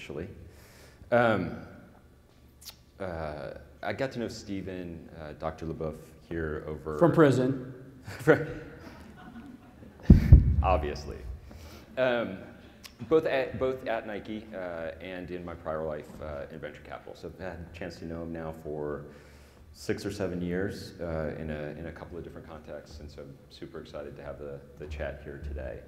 officially. I got to know Stephen, Dr. LeBoeuf here over... From prison. Obviously. Both at Nike and in my prior life in venture capital. So I've had a chance to know him now for 6 or 7 years in a couple of different contexts, and so I'm super excited to have the chat here today.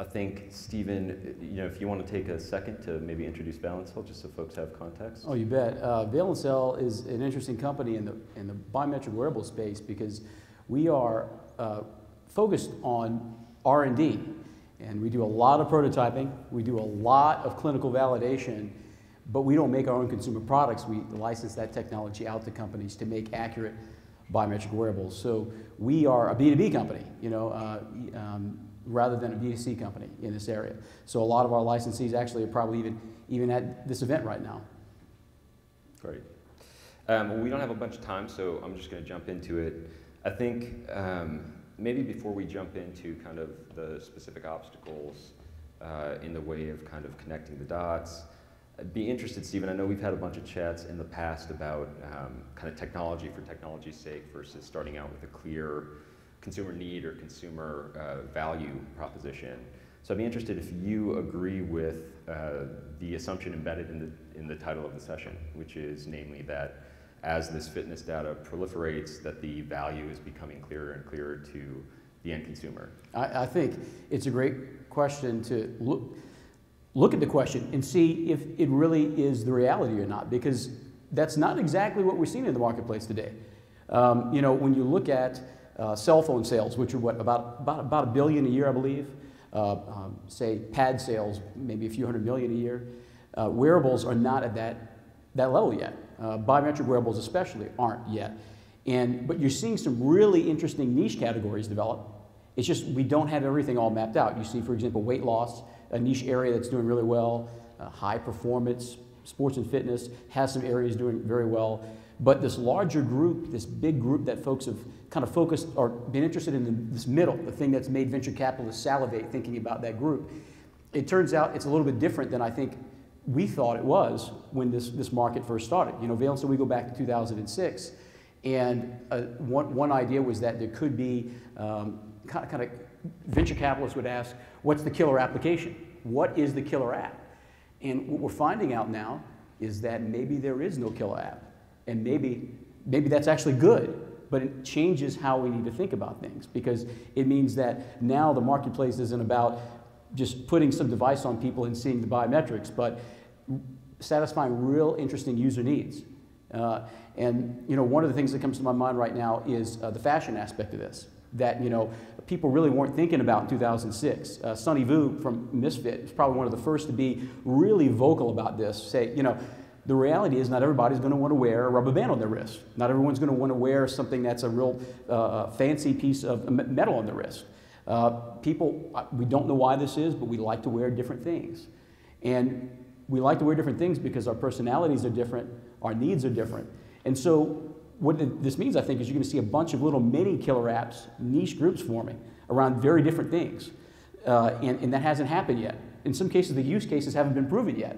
I think, Stephen, if you want to take a second to maybe introduce Valencell, just so folks have context. Oh, you bet. Valencell is an interesting company in the biometric wearable space because we are focused on R&D, and we do a lot of prototyping, we do a lot of clinical validation, but we don't make our own consumer products. We license that technology out to companies to make accurate biometric wearables. So we are a B2B company, rather than a B2C company in this area. So a lot of our licensees actually are probably even at this event right now. Great. Well, we don't have a bunch of time, so I'm just going to jump into it. I think maybe before we jump into kind of the specific obstacles in the way of kind of connecting the dots, I'd be interested, Stephen, I know we've had a bunch of chats in the past about kind of technology for technology's sake versus starting out with a clear consumer need or consumer value proposition. So I'd be interested if you agree with the assumption embedded in the title of the session, which is namely that as this fitness data proliferates, that the value is becoming clearer and clearer to the end consumer. I think it's a great question to look at the question and see if it really is the reality or not, because that's not exactly what we're seeing in the marketplace today. When you look at cell phone sales, which are about $1 billion a year, I believe, say pad sales, maybe a few hundred million a year, wearables are not at that level yet. Biometric wearables especially aren't yet. But you're seeing some really interesting niche categories develop. It's just we don't have everything all mapped out. You see, for example, weight loss, a niche area that's doing really well. High performance, sports and fitness has some areas doing very well. But this larger group, this big group that folks have kind of focused or been interested in this middle, the thing that's made venture capitalists salivate thinking about that group, it turns out it's a little bit different than I think we thought it was when this market first started. Valencell, we go back to 2006, and one idea was that there could be kind of venture capitalists would ask, what's the killer application? What is the killer app? And what we're finding out now is that maybe there is no killer app, and maybe that's actually good, but it changes how we need to think about things, because it means that now the marketplace isn't about just putting some device on people and seeing the biometrics, but satisfying real interesting user needs. And one of the things that comes to my mind right now is the fashion aspect of this, that people really weren't thinking about in 2006. Sonny Vu from Misfit is probably one of the first to be really vocal about this. Say, the reality is not everybody's going to want to wear a rubber band on their wrist. Not everyone's going to want to wear something that's a real fancy piece of metal on their wrist. People, we don't know why this is, but we like to wear different things. And we like to wear different things because our personalities are different, our needs are different. And so what this means, I think, is you're going to see a bunch of little mini killer apps, niche groups forming around very different things. And that hasn't happened yet. In some cases, the use cases haven't been proven yet.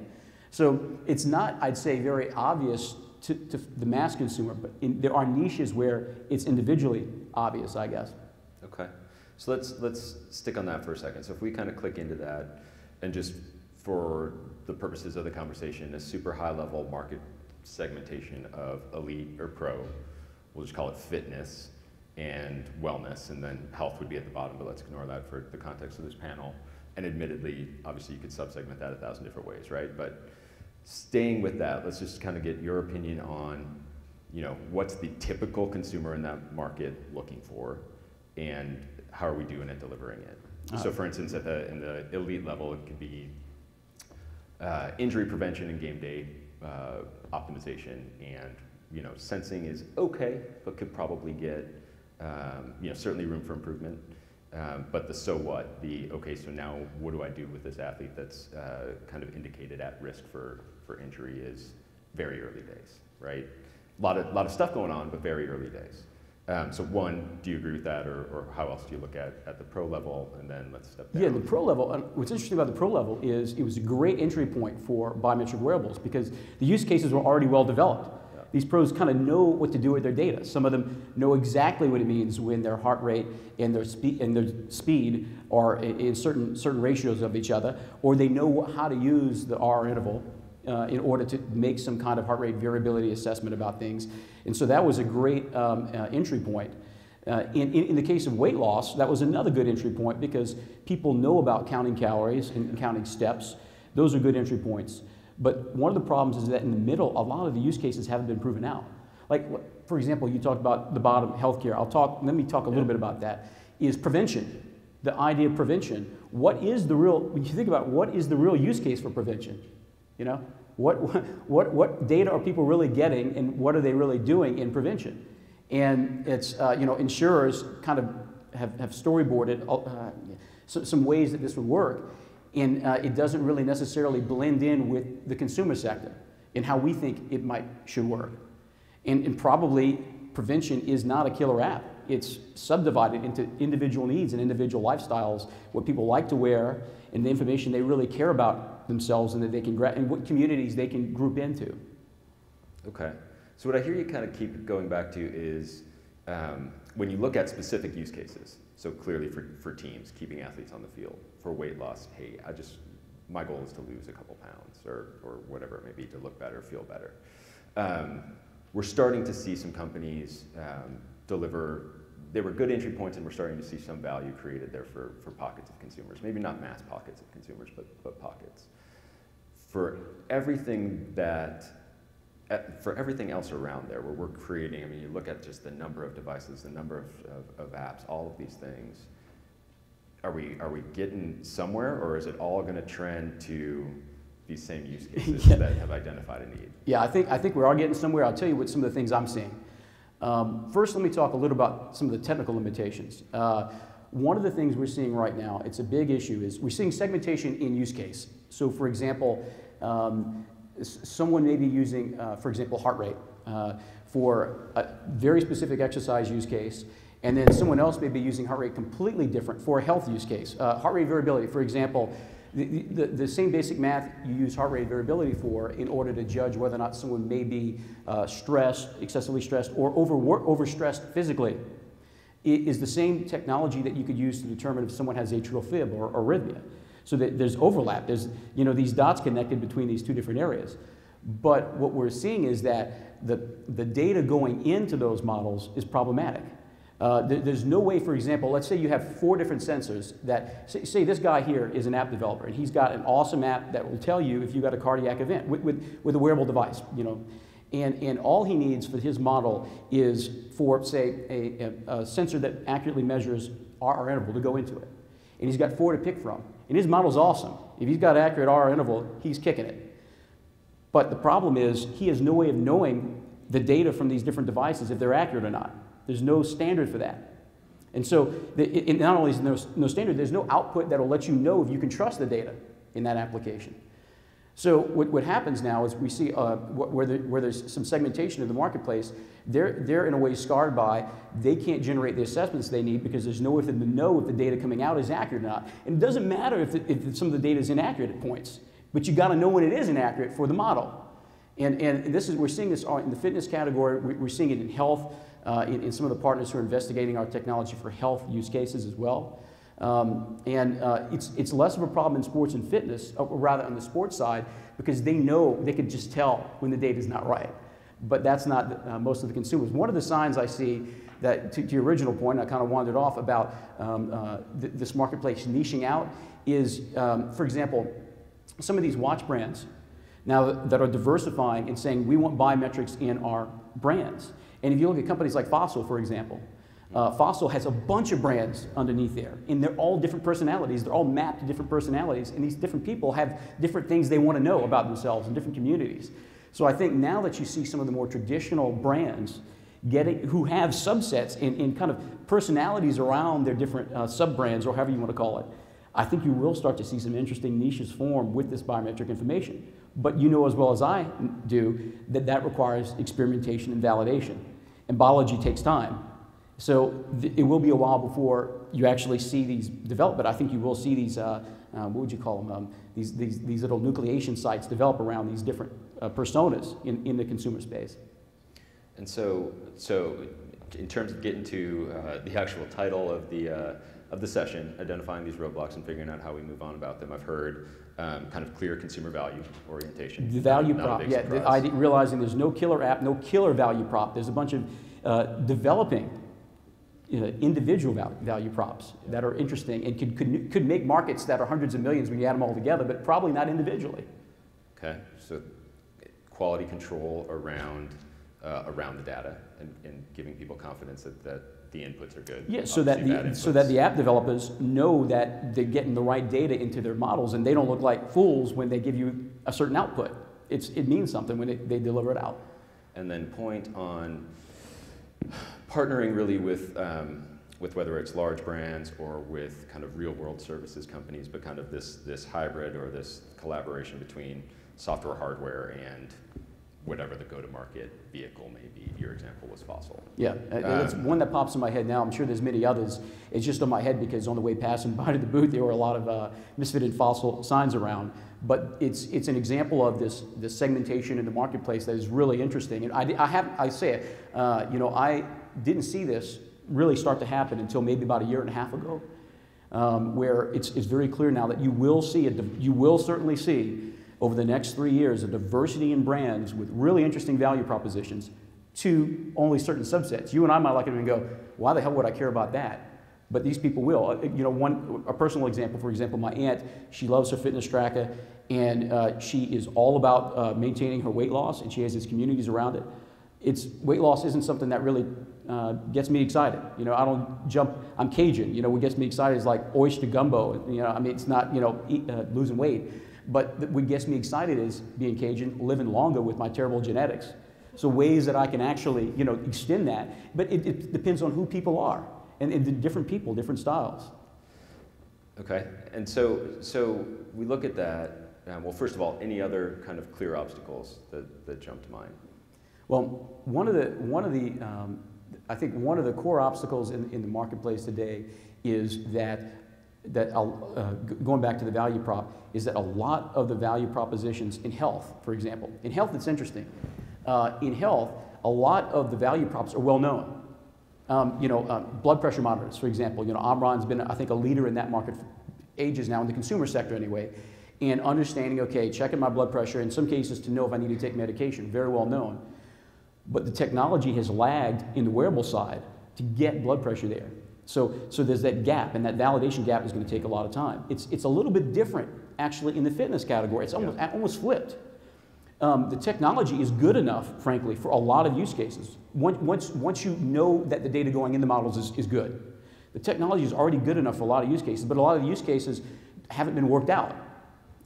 So it's not, I'd say, very obvious to the mass consumer, but there are niches where it's individually obvious, I guess. Okay. So let's stick on that for a second. So if we kind of click into that, and just for the purposes of the conversation, a super high level market segmentation of elite or pro, we'll just call it fitness and wellness, and then health would be at the bottom, but let's ignore that for the context of this panel. And admittedly, obviously you could subsegment that 1,000 different ways, right? But staying with that, let's just kind of get your opinion on, what's the typical consumer in that market looking for, and how are we doing at delivering it? So for instance, in the elite level, it could be injury prevention and game day optimization, and sensing is okay, but could probably get certainly room for improvement. But the so what, okay, so now what do I do with this athlete that's kind of indicated at risk for injury is very early days, right? A lot of stuff going on, but very early days. So one, do you agree with that, or how else do you look at the pro level, and then let's step down? Yeah, the pro level, what's interesting about the pro level is it was a great entry point for biometric wearables because the use cases were already well developed. Yeah. These pros kind of know what to do with their data. Some of them know exactly what it means when their heart rate and their speed are in certain ratios of each other, or they know how to use the R interval in order to make some kind of heart rate variability assessment about things. And so that was a great entry point. In the case of weight loss, that was another good entry point because people know about counting calories and counting steps. Those are good entry points. But one of the problems is that in the middle, a lot of the use cases haven't been proven out. Like, for example, you talked about the bottom, healthcare. Let me talk a little bit about that, is prevention. The idea of prevention. When you think about what is the real use case for prevention? You know, what data are people really getting, and what are they really doing in prevention? And it's insurers kind of have storyboarded some ways that this would work, and it doesn't really necessarily blend in with the consumer sector and how we think it should work. And probably prevention is not a killer app. It's subdivided into individual needs and individual lifestyles, what people like to wear, and the information they really care about themselves and that they can and what communities they can group into. Okay. So what I hear you kind of keep going back to is when you look at specific use cases, so clearly for teams, keeping athletes on the field, for weight loss, hey, my goal is to lose a couple pounds or whatever it may be to look better, feel better. We're starting to see some companies deliver. They were good entry points, and we're starting to see some value created there for pockets of consumers. Maybe not mass pockets of consumers, but pockets. For everything else around there, where we're creating, I mean, you look at just the number of devices, the number of apps, all of these things. Are we getting somewhere, or is it all going to trend to these same use cases that have identified a need? Yeah, I think we are getting somewhere. I'll tell you what some of the things I'm seeing. First, let me talk a little about some of the technical limitations. One of the things we're seeing right now, it's a big issue, is we're seeing segmentation in use case. So for example, someone may be using, for example, heart rate for a very specific exercise use case, and then someone else may be using heart rate completely different for a health use case. Heart rate variability, for example, the same basic math you use heart rate variability for in order to judge whether or not someone may be stressed, excessively stressed, or overstressed physically is the same technology that you could use to determine if someone has atrial fib or arrhythmia. So that there's overlap. There's these dots connected between these two different areas. But what we're seeing is that the data going into those models is problematic. There's no way, for example, let's say you have 4 different sensors that, say this guy here is an app developer, and he's got an awesome app that will tell you if you got a cardiac event with a wearable device, and all he needs for his model is for, say, a sensor that accurately measures R interval to go into it. And he's got 4 to pick from. And his model's awesome. If he's got accurate R interval, he's kicking it. But the problem is he has no way of knowing the data from these different devices if they're accurate or not. There's no standard for that. And so not only is there no standard, there's no output that will let you know if you can trust the data in that application. So what happens now is we see where there's some segmentation in the marketplace, they're in a way scarred by they can't generate the assessments they need because there's no way for them to know if the data coming out is accurate or not. And it doesn't matter if some of the data is inaccurate at points, but you got to know when it is inaccurate for the model. And we're seeing this in the fitness category, we're seeing it in health, in some of the partners who are investigating our technology for health use cases as well. It's less of a problem in sports and fitness, or rather on the sports side, because they know, they can just tell when the data is not right. But that's not most of the consumers. One of the signs I see that, to your original point, I kind of wandered off about this marketplace niching out, is, for example, some of these watch brands now that are diversifying and saying we want biometrics in our brands. And if you look at companies like Fossil, for example, Fossil has a bunch of brands underneath there, and they're all different personalities. They're all mapped to different personalities, and these different people have different things they want to know about themselves in different communities. So I think now that you see some of the more traditional brands who have subsets in kind of personalities around their different sub-brands, or however you want to call it, I think you will start to see some interesting niches form with this biometric information. But you know as well as I do that requires experimentation and validation. And biology takes time. So it will be a while before you actually see these develop, but I think you will see these, what would you call them, these little nucleation sites develop around these different personas in the consumer space. And so in terms of getting to the actual title of the session, identifying these roadblocks and figuring out how we move on about them, I've heard kind of clear consumer value orientation. The value not prop, yeah, the idea, realizing there's no killer app, no killer value prop. There's a bunch of developing individual value props that are interesting and could make markets that are hundreds of millions when you add them all together, but probably not individually. Okay, so quality control around the data and giving people confidence that the inputs are good. Yeah, so that the app developers know that they're getting the right data into their models, and they don't look like fools when they give you a certain output. It means something when they deliver it out. And then point on partnering really with whether it's large brands or with kind of real world services companies, but kind of this hybrid or this collaboration between software, hardware, and whatever the go-to-market vehicle may be. Your example was Fossil. Yeah, it's one that pops in my head now. I'm sure there's many others. It's just on my head because on the way passing by to the booth, there were a lot of Misfit and Fossil signs around. But it's an example of this segmentation in the marketplace that is really interesting. And I didn't see this really start to happen until maybe about a year and a half ago, where it's very clear now that you will certainly see over the next 3 years a diversity in brands with really interesting value propositions to only certain subsets. You and I might look at it and go, why the hell would I care about that? But these people will. A personal example, for example, my aunt, she loves her fitness tracker, and she is all about maintaining her weight loss, and she has these communities around it. Weight loss isn't something that really gets me excited. I don't jump, I'm Cajun. What gets me excited is like oyster gumbo. It's not, losing weight. But what gets me excited is being Cajun, living longer with my terrible genetics. So ways that I can actually, extend that. But it depends on who people are. And different people, different styles. Okay, and so we look at that. Well, first of all, any other kind of clear obstacles that jump to mind? Well, I think one of the core obstacles in the marketplace today is that going back to the value prop, is that a lot of the value propositions in health, for example, in health it's interesting. In health, a lot of the value props are well known. Blood pressure monitors, for example. Omron's been, I think, a leader in that market for ages now, in the consumer sector anyway, and understanding, okay, checking my blood pressure, in some cases to know if I need to take medication, very well known. But the technology has lagged in the wearable side to get blood pressure there. So there's that gap, and that validation gap is going to take a lot of time. It's a little bit different, actually, in the fitness category. It's almost flipped. The technology is good enough, frankly, for a lot of use cases. Once you know that the data going in the models is good. The technology is already good enough for a lot of use cases, but a lot of the use cases haven't been worked out.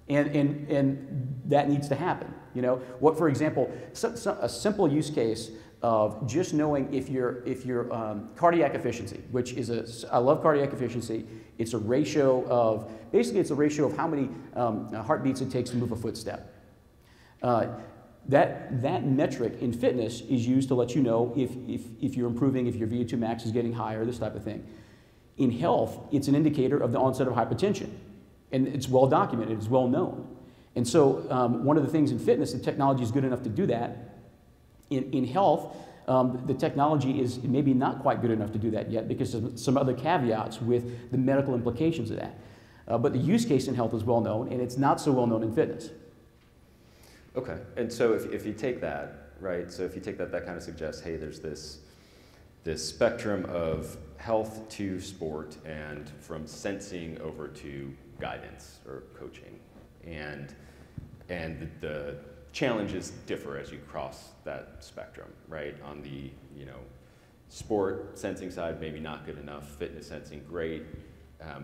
And that needs to happen. For example, a simple use case of just knowing if your cardiac efficiency, which is I love cardiac efficiency. It's a ratio of, basically it's a ratio of how many heartbeats it takes to move a footstep. That metric in fitness is used to let you know if you're improving, if your VO2 max is getting higher, this type of thing. In health, it's an indicator of the onset of hypertension. And it's well documented, it's well known. And so one of the things in fitness, the technology is good enough to do that. In health, the technology is maybe not quite good enough to do that yet because of some other caveats with the medical implications of that. But the use case in health is well known, and it's not so well known in fitness. Okay, and so if you take that, right, so if you take that, that kind of suggests, hey, there's this spectrum of health to sport and from sensing over to guidance or coaching. And the challenges differ as you cross that spectrum, right? On the sport sensing side, maybe not good enough. Fitness sensing, great.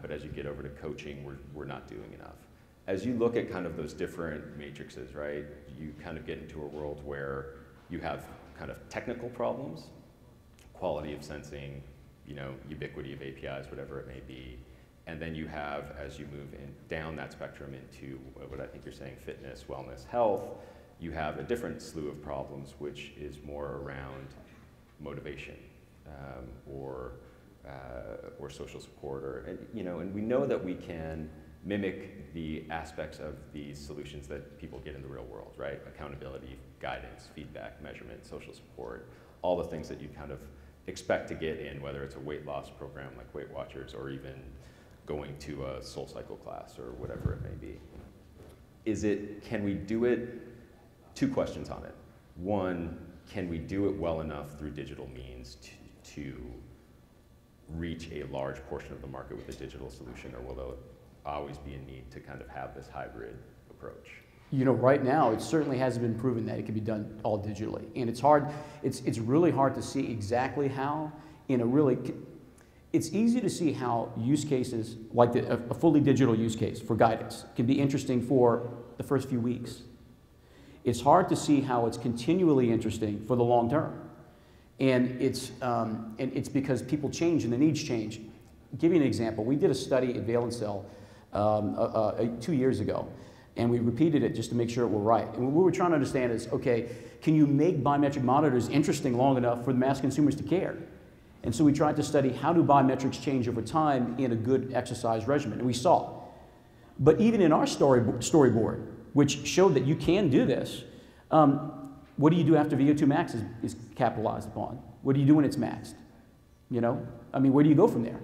But as you get over to coaching, we're not doing enough. As you look at kind of those different matrices, right, you kind of get into a world where you have kind of technical problems, quality of sensing, ubiquity of APIs, whatever it may be. And then you have, as you move down that spectrum into what I think you're saying, fitness, wellness, health, you have a different slew of problems, which is more around motivation. or social support, and we know that we can mimic the aspects of these solutions that people get in the real world, right? Accountability, guidance, feedback, measurement, social support, all the things that you kind of expect to get in, whether it's a weight loss program like Weight Watchers or even going to a SoulCycle class or whatever it may be. Can we do it? Two questions on it. One, can we do it well enough through digital means to reach a large portion of the market with a digital solution, or will there always be a need to kind of have this hybrid approach? Right now, it certainly hasn't been proven that it can be done all digitally. And it's hard, it's really hard to see exactly how it's easy to see how use cases, like a fully digital use case for guidance, can be interesting for the first few weeks. It's hard to see how it's continually interesting for the long term. And it's because people change and the needs change. I'll give you an example. We did a study at Valencell 2 years ago, and we repeated it just to make sure it were right. And what we were trying to understand is, okay, can you make biometric monitors interesting long enough for the mass consumers to care? And so we tried to study how do biometrics change over time in a good exercise regimen, and we saw. But even in our storyboard, which showed that you can do this, what do you do after VO2 max is capitalized upon? What do you do when it's maxed? Where do you go from there?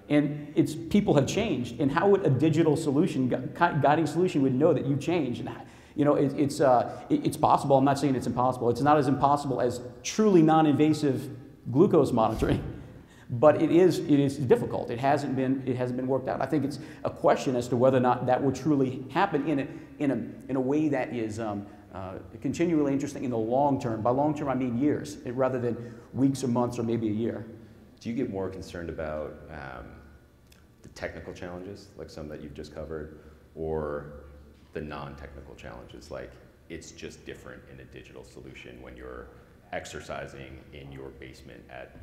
And people have changed, and how would a digital solution, guiding solution, would know that you've changed? And it's possible. I'm not saying it's impossible. It's not as impossible as truly non-invasive glucose monitoring, but it is difficult. It hasn't been worked out. I think it's a question as to whether or not that will truly happen in a way that is continually interesting in the long term. By long term, I mean years, rather than weeks or months or maybe a year. Do you get more concerned about the technical challenges, like some that you've just covered, or the non-technical challenges, like it's just different in a digital solution when you're exercising in your basement at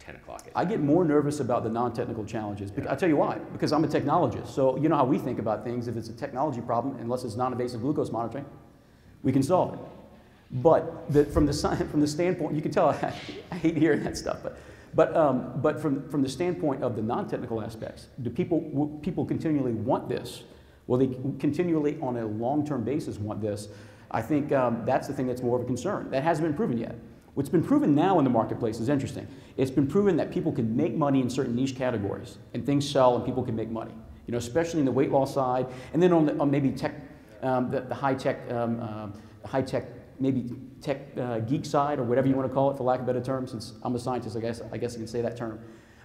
10 o'clock at night? I get more nervous about the non-technical challenges. I'll tell you why. Because I'm a technologist. So you know how we think about things. If it's a technology problem, unless it's non-invasive glucose monitoring, we can solve it. But from the standpoint, you can tell I hate hearing that stuff. But from the standpoint of the non-technical aspects, do people continually want this? Will they continually, on a long-term basis, want this? I think that's the thing that's more of a concern. That hasn't been proven yet. What's been proven now in the marketplace is interesting. It's been proven that people can make money in certain niche categories, and things sell, and people can make money. Especially in the weight loss side, and then on maybe tech, the high tech, maybe tech geek side, or whatever you want to call it, for lack of a better term. Since I'm a scientist, I guess I can say that term.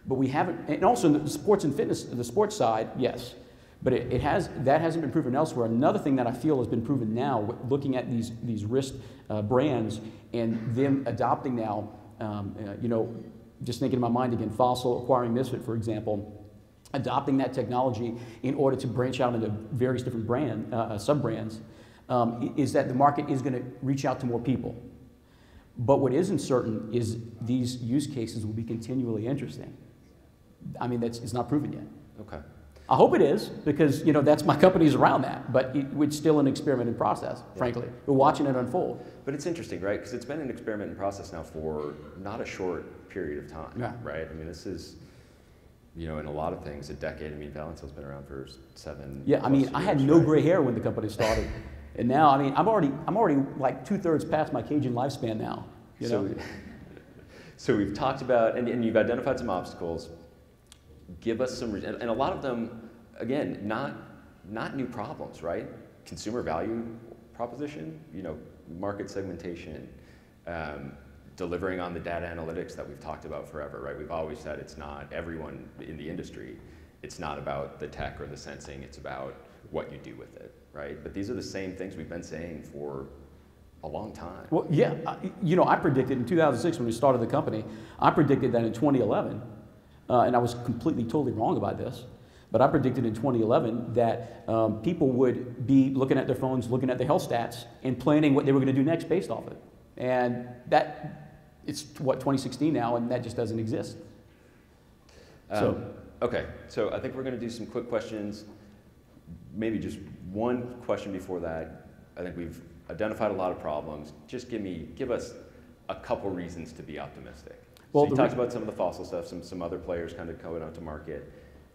But we haven't, and also in the sports and fitness, the sports side, yes. But that hasn't been proven elsewhere. Another thing that I feel has been proven now, looking at these wrist brands and them adopting now, just thinking in my mind again, Fossil acquiring Misfit, for example, adopting that technology in order to branch out into various different sub-brands, is that the market is going to reach out to more people. But what isn't certain is these use cases will be continually interesting. It's not proven yet. Okay. I hope it is, because that's my company's around that, but it's still an experiment in process, frankly. We're watching it unfold. But it's interesting, right? Because it's been an experiment in process now for not a short period of time, right? This is, in a lot of things, a decade. Valencell's been around for 7 Yeah, I had no gray hair when the company started, and now, I'm already like 2/3 past my Cajun lifespan now. So we've talked about, and you've identified some obstacles. Give us some, and a lot of them, again, not new problems, right? Consumer value proposition, market segmentation, delivering on the data analytics that we've talked about forever, right? We've always said it's not everyone in the industry. It's not about the tech or the sensing. It's about what you do with it, right? But these are the same things we've been saying for a long time. Well, yeah, I predicted in 2006 when we started the company, I predicted that in 2011. And I was completely, totally wrong about this, but I predicted in 2011 that people would be looking at their phones, looking at their health stats, and planning what they were going to do next based off it. And it's 2016 now, and that just doesn't exist. Okay, so I think we're going to do some quick questions. Maybe just one question before that. I think we've identified a lot of problems. Just give us a couple reasons to be optimistic. Well, so you talked about some of the fossil stuff, some other players kind of coming out to market.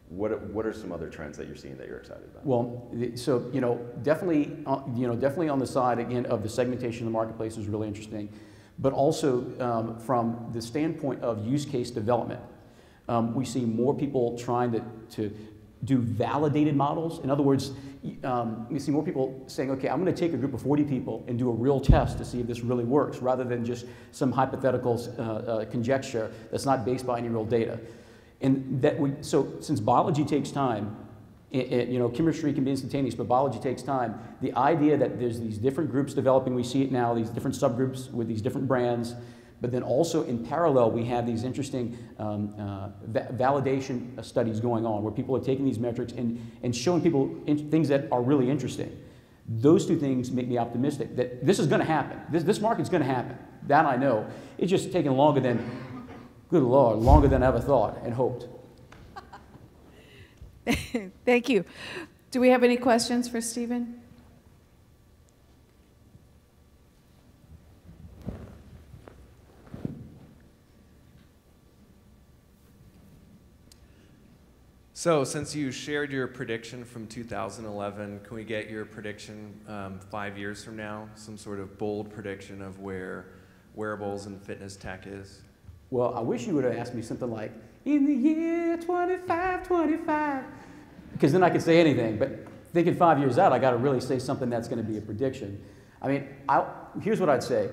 What are some other trends that you're seeing that you're excited about? Well, so definitely on the side again of the segmentation of the marketplace is really interesting, but also from the standpoint of use case development, we see more people trying to do validated models. In other words, we see more people saying, okay, I'm going to take a group of 40 people and do a real test to see if this really works, rather than just some hypothetical conjecture that's not based by any real data. And so since biology takes time, chemistry can be instantaneous, but biology takes time. The idea that there's these different groups developing, we see it now, these different subgroups with these different brands, but then also in parallel, we have these interesting validation studies going on where people are taking these metrics and showing people things that are really interesting. Those two things make me optimistic that this is going to happen. This market's going to happen. That I know. It's just taking longer than, good Lord, longer than I ever thought and hoped. Thank you. Do we have any questions for Stephen? So since you shared your prediction from 2011, can we get your prediction 5 years from now? Some sort of bold prediction of where wearables and fitness tech is? Well, I wish you would have asked me something like, in the year 2525, because then I could say anything. But thinking 5 years out, I got to really say something that's going to be a prediction. I mean, here's what I'd say.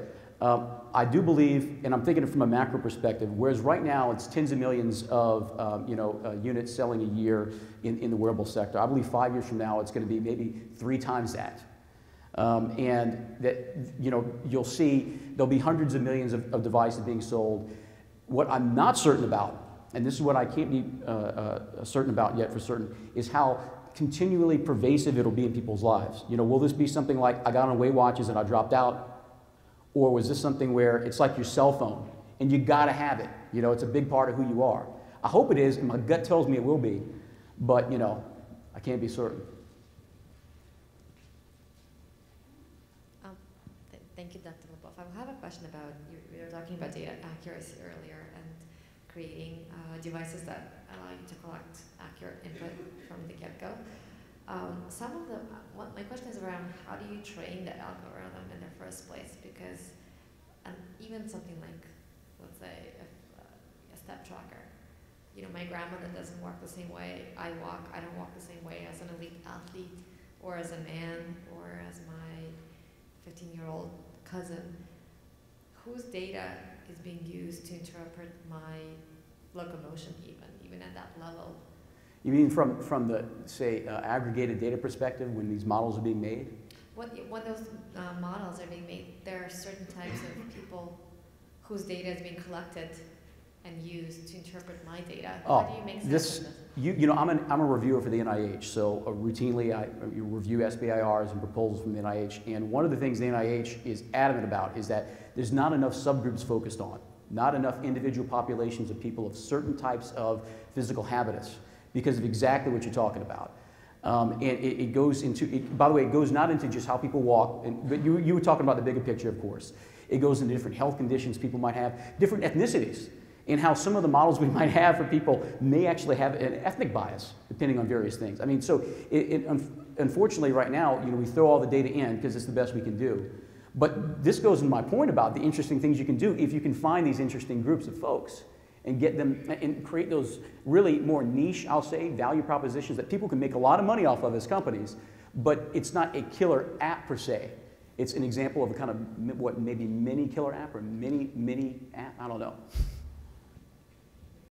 I do believe, and I'm thinking from a macro perspective, whereas right now it's tens of millions of units selling a year in the wearable sector. I believe 5 years from now it's going to be maybe 3 times that. And that you'll see there'll be hundreds of millions of devices being sold. What I'm not certain about, and this is what I can't be certain about yet for certain, is how continually pervasive it'll be in people's lives. Will this be something like I got on Weight Watchers and I dropped out? Or was this something where it's like your cell phone and you gotta have it? It's a big part of who you are. I hope it is, and my gut tells me it will be, but I can't be certain. Thank you, Dr. LeBoeuf. I have a question about, you were talking about data accuracy earlier and creating devices that allow you to collect accurate input from the get-go. My question is around how do you train the algorithm in the first place? Because even something like, let's say, a step tracker, my grandmother doesn't walk the same way I walk. I don't walk the same way as an elite athlete, or as a man, or as my 15-year-old cousin. Whose data is being used to interpret my locomotion, even at that level? You mean from the, say, aggregated data perspective when these models are being made? When those models are being made, there are certain types of people whose data is being collected and used to interpret my data. How do you make sense of this? I'm a reviewer for the NIH, so routinely I review SBIRs and proposals from the NIH, and one of the things the NIH is adamant about is that there's not enough subgroups focused on, not enough individual populations of people of certain types of physical habitus, because of exactly what you're talking about. And it goes into, by the way, it goes not into just how people walk, but you were talking about the bigger picture, of course. It goes into different health conditions people might have, different ethnicities, and how some of the models we might have for people may actually have an ethnic bias, depending on various things. I mean, so unfortunately right now, we throw all the data in because it's the best we can do. But this goes to my point about the interesting things you can do if you can find these interesting groups of folks and get them and create those really more niche, I'll say, value propositions that people can make a lot of money off of as companies, but it's not a killer app per se. It's an example of a kind of what maybe mini killer app or mini app, I don't know.